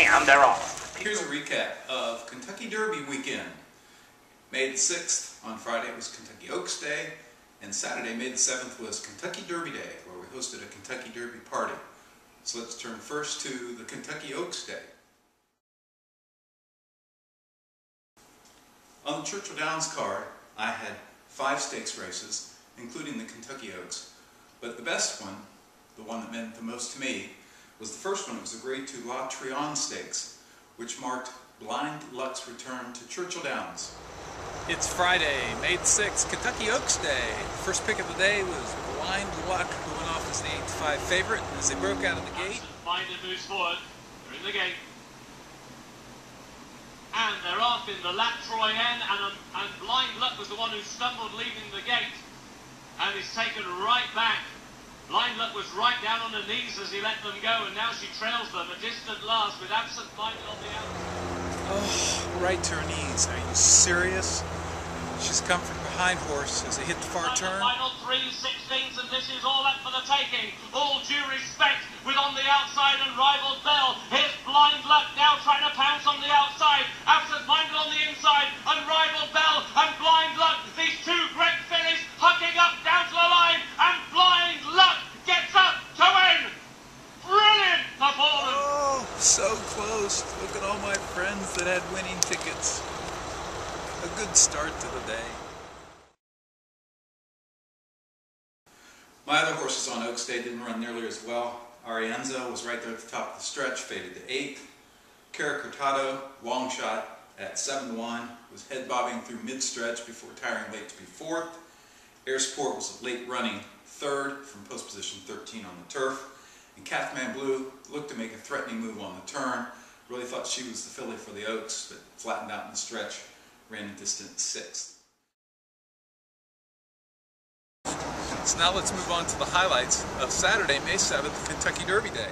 and they're off. Here's a recap of Kentucky Derby weekend. May the 6th, on Friday, was Kentucky Oaks Day, and Saturday, May the 7th, was Kentucky Derby Day, where we hosted a Kentucky Derby party. So let's turn first to the Kentucky Oaks Day. On the Churchill Downs card, I had 5 stakes races, including the Kentucky Oaks. But the best one, the one that meant the most to me, was the first one. It was the Grade 2 La Trionne Stakes, which marked Blind Luck's return to Churchill Downs. It's Friday, May the 6th, Kentucky Oaks Day. First pick of the day was Blind Luck, who went off as the 8-5 favorite. As they broke out of the gate, Finder moves forward. They're in the gate. And they're off in the La Trionne, and Blind Luck was the one who stumbled leaving the gate. And is taken right back. Blind Luck was right down on her knees as he let them go, and now she trails them, a distant last, with Absent Minded on the outside. oh, right to her knees. Are you serious? She's come from behind horse as they hit the far turn. The final 3/16, and this is all up for the taking. All due respect, with on the outside Unrivaled Bell. Here's Blind Luck now trying to pounce on the outside. Absent Minded on the inside. Unrivaled Bell and Blind Luck. These two great fillies hugging up down to the line, and Blind Luck gets up to win. Brilliant performance. Oh, so close. Look at all my friends that had winning tickets. A good start to the day. My other horses on Oaks Day didn't run nearly as well. Arienza was right there at the top of the stretch, faded to 8th. Cara Cortado, long shot at 7-1, was head bobbing through mid-stretch before tiring late to be 4th. Air Sport was late running 3rd from post position 13 on the turf. And Kathman Blue looked to make a threatening move on the turn. Really thought she was the filly for the Oaks, but flattened out in the stretch, ran a distant 6th. So now let's move on to the highlights of Saturday, May 7th, Kentucky Derby Day.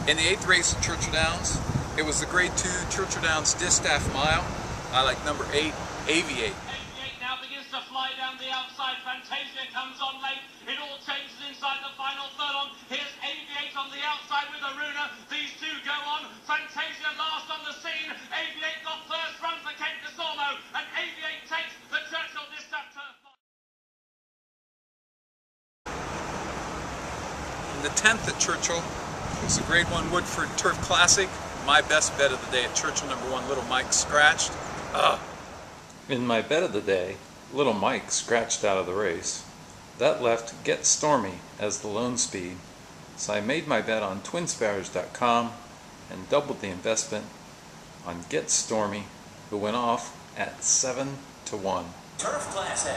In the 8th race at Churchill Downs, it was the Grade 2 Churchill Downs Distaff Mile. I like number 8, Aviate. Aviate now begins to fly down the outside. Fantasia comes on late. It all changes inside the final furlong. Here's Aviate on the outside with Aruna. These two go on. Fantasia last on the scene. Aviate got first run for Kent Desormo, and Aviate takes the Churchill Distaff turf. In the 10th at Churchill, it was the Grade 1 Woodford Turf Classic. My best bet of the day at Churchill, number 1, Little Mike scratched. In my bet of the day, Little Mike scratched out of the race. That left Get Stormy as the lone speed, so I made my bet on twinsparrows.com and doubled the investment on Get Stormy, who went off at 7-1. Turf Classic.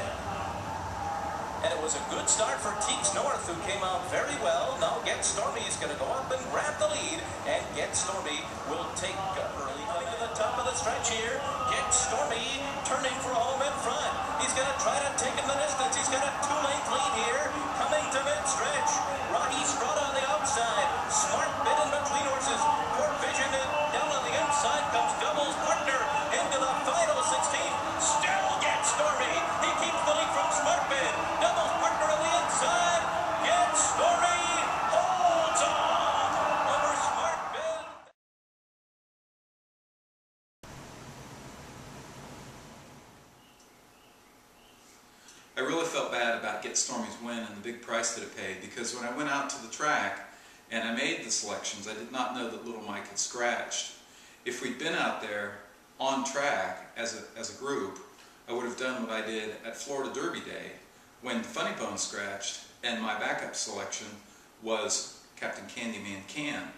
And it was a good start for Teeks North, who came out very well. Now Get Stormy is going to go up and grab the lead, and Get Stormy will take early coming to the top of the stretch here. Get Stormy turning for home in front. He's going to try to take him the distance. He's got a 2-length lead here, coming to mid-stretch. Rocky Strut on the outside. Smart Bid in between horses. Court Vision down on the inside comes Doubles Partner into the final 16. Still Get Stormy. He keeps the lead from Smart Bid. Doubles Partner on the inside. Get Stormy holds on over Smart Bid. I really felt bad about Get Stormy's win and the big price that it paid, because when I went out to the track and I made the selections, I did not know that Little Mike had scratched. If we'd been out there on track as a group, I would have done what I did at Florida Derby Day when Funny Bone scratched and my backup selection was Captain Candyman Can.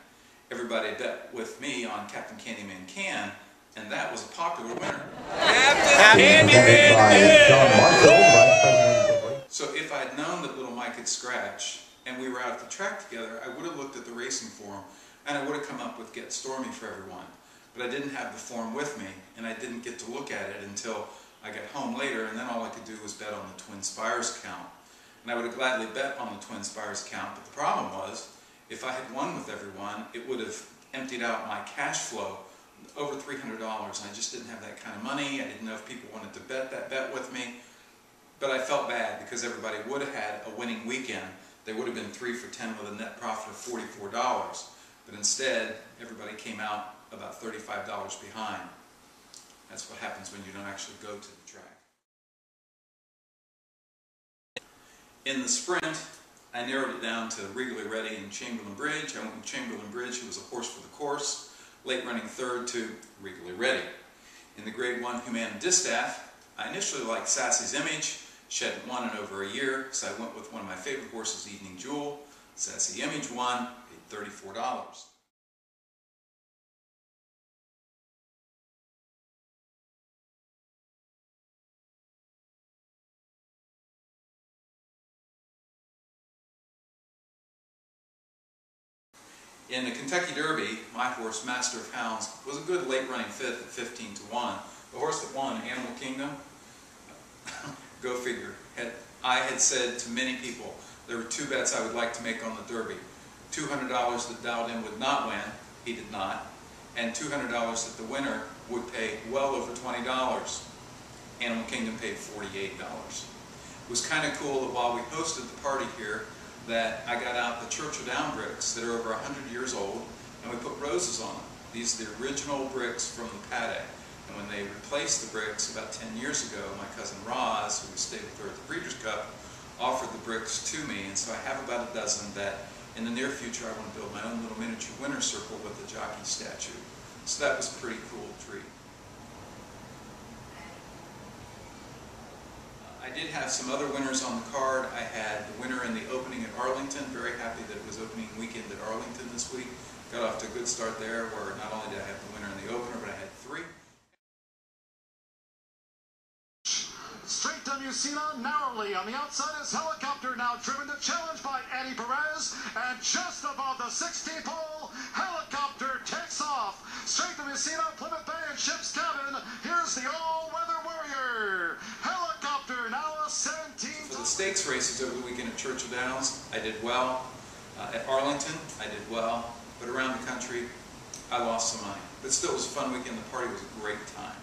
Everybody bet with me on Captain Candyman Can, and that was a popular winner. Captain Candyman! So if I had known that Little Mike had scratched and we were out at the track together, I would have looked at the racing form and I would have come up with Get Stormy for everyone. But I didn't have the form with me, and I didn't get to look at it until I got home later, and then all I could do was bet on the Twin Spires count. And I would have gladly bet on the Twin Spires count, but the problem was, if I had won with everyone, it would have emptied out my cash flow over $300, and I just didn't have that kind of money. I didn't know if people wanted to bet that bet with me. But I felt bad because everybody would have had a winning weekend They would have been 3 for 10 with a net profit of $44, but instead everybody came out about $35 behind. That's what happens when you don't actually go to the track. In the sprint, I narrowed it down to Regally Ready and Chamberlain Bridge. I went with Chamberlain Bridge, who was a horse for the course, late running third to Regally Ready. In the Grade 1 Humana Distaff, I initially liked Sassy's Image. She hadn't won in over a year, so I went with one of my favorite horses, Evening Jewel. Sassy Image won, paid $34. In the Kentucky Derby, my horse, Master of Hounds, was a good late running fifth at 15 to 1. The horse that won, Animal Kingdom, go figure. I had said to many people there were 2 bets I would like to make on the Derby. $200 that dialed in would not win, he did not, and $200 that the winner would pay well over $20. Animal Kingdom paid $48. It was kind of cool that while we hosted the party here, that I got out the Churchill Down bricks that are over 100 years old, and we put roses on them. These are the original bricks from the paddock. And when they replaced the bricks about 10 years ago, my cousin Roz, who stayed with her at the Breeders' Cup, offered the bricks to me, and so I have about a dozen that in the near future I want to build my own little miniature winner's circle with the jockey statue. So that was a pretty cool treat. I did have some other winners on the card. I had the winner in the opening at Arlington. Very happy that it was opening weekend at Arlington this week. Got off to a good start there, where not only did I have the winner in the opener, but I had 3. Straight to Musina, narrowly on the outside is Helicopter, now driven to challenge by Eddie Perez, and just above the 16th hole, Helicopter takes off. Straight to Musina, Plymouth Bay and Ship's Cabin, here's the all-weather warrior. Helicopter now a 17th. For the stakes races over the weekend at Churchill Downs, I did well. At Arlington, I did well, but around the country, I lost some money. But still, it was a fun weekend. The party was a great time.